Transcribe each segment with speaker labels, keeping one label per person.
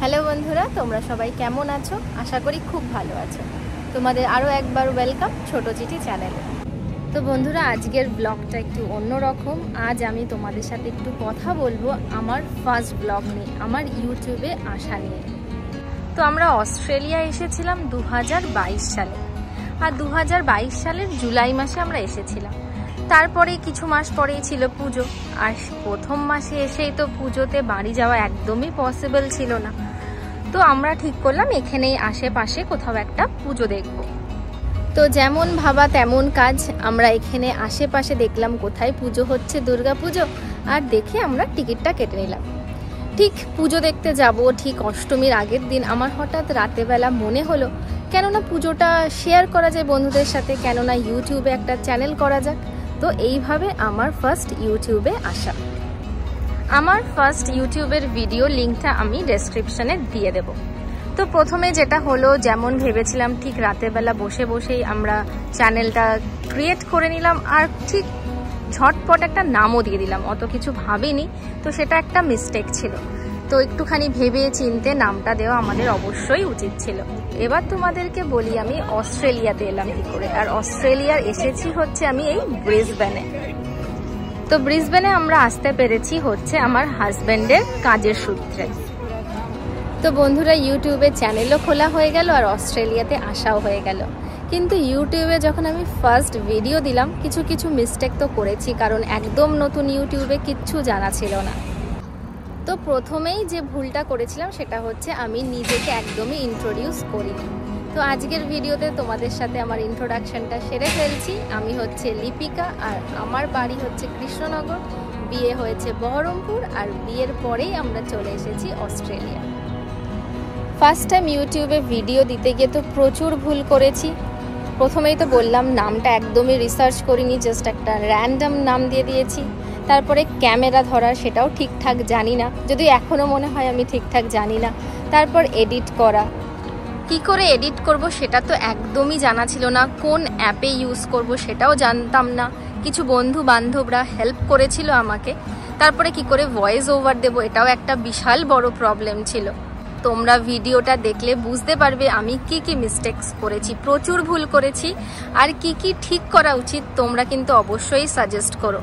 Speaker 1: Hello বন্ধুরা, তোমরা সবাই কেমন আছো? আশা করি খুব ভালো আছো। তোমাদের আরও একবার ওয়েলকাম ছোট চিঠি চ্যানেলে। তো বন্ধুরা, আজকের ব্লগটা একটু অন্যরকম। আজ আমি তোমাদের সাথে একটু কথা বলবো আমার ফার্স্ট ব্লগ নিয়ে, আমার ইউটিউবে আসা নিয়ে। তো আমরা অস্ট্রেলিয়া এসেছিলাম 2022 সালে, আর 2022 সালের জুলাই মাসে আমরা এসেছিলাম। তারপরে কিছু মাস পরেই ছিল পুজো, আর প্রথম মাসে এসেই তো পুজোতে বাড়ি যাওয়া একদমই পসিবল ছিল না। তো আমরা ঠিক করলাম এখানেই আশেপাশে কোথাও একটা পুজো দেখব। তো যেমন ভাবা তেমন কাজ, আমরা এখানে আশেপাশে দেখলাম কোথায় পুজো হচ্ছে, দুর্গা পুজো, আর দেখে আমরা টিকিটটা কেটে নিলাম। ঠিক পুজো দেখতে যাব, ঠিক অষ্টমীর আগের দিন আমার হঠাৎ রাতেবেলা মনে হলো কেননা পুজোটা শেয়ার করা যায় বন্ধুদের সাথে, কেননা ইউটিউবে একটা চ্যানেল করা যাক। তো এইভাবে আমার ফার্স্ট ইউটিউবে আসা। আমার ফার্স্ট ইউটিউবের ভিডিও লিঙ্কটা আমি ডেসক্রিপশনে দিয়ে দেব। তো প্রথমে যেটা হলো, যেমন ভেবেছিলাম ঠিক রাতেরবেলা বসে বসেই আমরা চ্যানেলটা ক্রিয়েট করে নিলাম, আর ঠিক ঝটপট একটা নামও দিয়ে দিলাম, অত কিছু ভাবিনি। তো সেটা একটা মিস্টেক ছিল। তো একটুখানি ভেবে চিনতে নামটা দেওয়া আমাদের অবশ্যই উচিত ছিল। এবার তোমাদেরকে বলি আমি অস্ট্রেলিয়াতে এলাম কি করে। আর অস্ট্রেলিয়ার এসেছি হচ্ছে আমি এই ব্রিসবেনে। তো ব্রিসবেনে আমরা আসতে পেরেছি হচ্ছে আমার হাজব্যান্ডের কাজের সূত্রে। তো বন্ধুরা, ইউটিউবে চ্যানেলও খোলা হয়ে গেল আর অস্ট্রেলিয়াতে আসাও হয়ে গেল। কিন্তু ইউটিউবে যখন আমি ফার্স্ট ভিডিও দিলাম, কিছু মিস্টেক তো করেছি, কারণ একদম নতুন ইউটিউবে কিচ্ছু জানা ছিল না। তো প্রথমেই যে ভুলটা করেছিলাম সেটা হচ্ছে আমি নিজেকে একদমই ইন্ট্রোডিউস করিনি। তো আজকের ভিডিওতে তোমাদের সাথে আমার ইন্ট্রোডাকশনটা সেরে ফেলছি। আমি হচ্ছে লিপিকা, আর আমার বাড়ি হচ্ছে কৃষ্ণনগর, বিয়ে হয়েছে বহরমপুর, আর বিয়ের পরেই আমরা চলে এসেছি অস্ট্রেলিয়া। ফার্স্ট টাইম ইউটিউবে ভিডিও দিতে গিয়ে তো প্রচুর ভুল করেছি। প্রথমেই তো বললাম নামটা একদমই রিসার্চ করিনি, জাস্ট একটা র্যান্ডম নাম দিয়ে দিয়েছি। তারপরে ক্যামেরা ধরার সেটাও ঠিকঠাক জানি না, যদিও এখনও মনে হয় আমি ঠিকঠাক জানি না। তারপর এডিট করা, কি করে এডিট করব সেটা তো একদমই জানা ছিল না। কোন অ্যাপে ইউজ করব সেটাও জানতাম না। কিছু বন্ধু বান্ধবরা হেল্প করেছিল আমাকে। তারপরে কি করে ভয়েস ওভার দেব, এটাও একটা বিশাল বড় প্রবলেম ছিল। তোমরা ভিডিওটা দেখলে বুঝতে পারবে আমি কি মিস্টেকস করেছি, প্রচুর ভুল করেছি, আর কি ঠিক করা উচিত তোমরা কিন্তু অবশ্যই সাজেস্ট করো।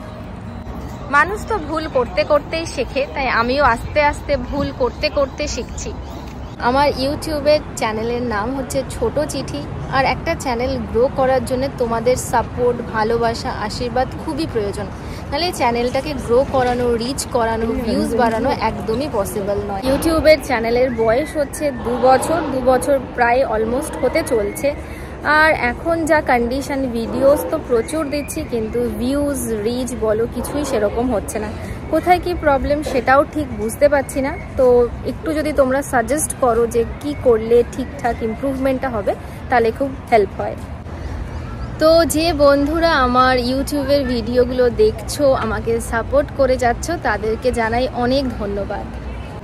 Speaker 1: মানুষ তো ভুল করতে করতেই শেখে, তাই আমিও আস্তে আস্তে ভুল করতে করতে শিখছি। আমার ইউটিউবের চ্যানেলের নাম হচ্ছে ছোট চিঠি, আর একটা চ্যানেল গ্রো করার জন্য তোমাদের সাপোর্ট, ভালোবাসা, আশীর্বাদ খুবই প্রয়োজন। নাহলে চ্যানেলটাকে গ্রো করানো, রিচ করানো, ভিউজ বাড়ানো একদমই পসিবল নয়। ইউটিউবের চ্যানেলের বয়স হচ্ছে 2 বছর প্রায় অলমোস্ট হতে চলছে। আর এখন যা কন্ডিশন, ভিডিওস তো প্রচুর দিচ্ছি, কিন্তু ভিউজ, রিচ বলো কিছুই সেরকম হচ্ছে না। কোথায় কি প্রবলেম সেটাও ঠিক বুঝতে পারছি না। তো একটু যদি তোমরা সাজেস্ট করো যে কি করলে ঠিকঠাক ইমপ্রুভমেন্টটা হবে, তাহলে খুব হেল্প হয়। তো যে বন্ধুরা আমার ইউটিউবের ভিডিওগুলো দেখছো, আমাকে সাপোর্ট করে যাচ্ছ, তাদেরকে জানাই অনেক ধন্যবাদ।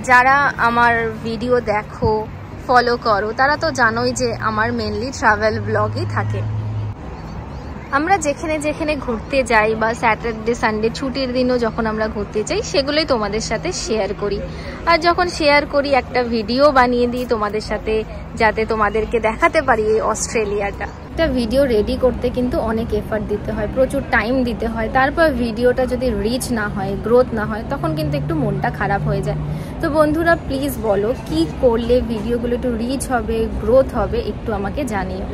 Speaker 1: যারা আমার ভিডিও দেখো, ফলো করো, তারা তো জানোই যে আমার মেনলি ট্রাভেল ব্লগই থাকে। আমরা যেখানে ঘুরতে যাই, বা স্যাটারডে সানডে ছুটির দিনও যখন আমরা ঘুরতে যাই, সেগুলোই তোমাদের সাথে শেয়ার করি। আর যখন শেয়ার করি একটা ভিডিও বানিয়ে দিই তোমাদের সাথে, যাতে তোমাদেরকে দেখাতে পারি এই অস্ট্রেলিয়াটা। একটা ভিডিও রেডি করতে কিন্তু অনেক এফার্ট দিতে হয়, প্রচুর টাইম দিতে হয়। তারপর ভিডিওটা যদি রিচ না হয়, গ্রোথ না হয়, তখন কিন্তু একটু মনটা খারাপ হয়ে যায়। তো বন্ধুরা প্লিজ বলো কি করলে ভিডিওগুলো একটু রিচ হবে, গ্রোথ হবে, একটু আমাকে জানিও।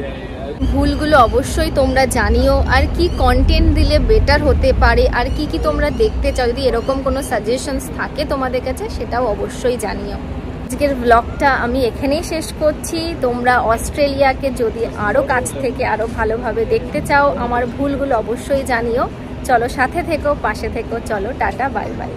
Speaker 1: ভুলগুলো অবশ্যই তোমরা জানিও, আর কি কন্টেন্ট দিলে বেটার হতে পারে, আর কি তোমরা দেখতে চাও, যদি এরকম কোনো সাজেশনস থাকে তোমাদের কাছে সেটাও অবশ্যই জানিও। আজকের ব্লগটা আমি এখানেই শেষ করছি। তোমরা অস্ট্রেলিয়াকে যদি আরও কাছ থেকে আরও ভালোভাবে দেখতে চাও, আমার ভুলগুলো অবশ্যই জানিও। চলো সাথে থেকো, পাশে থেকো। চলো টাটা, বাই বাই।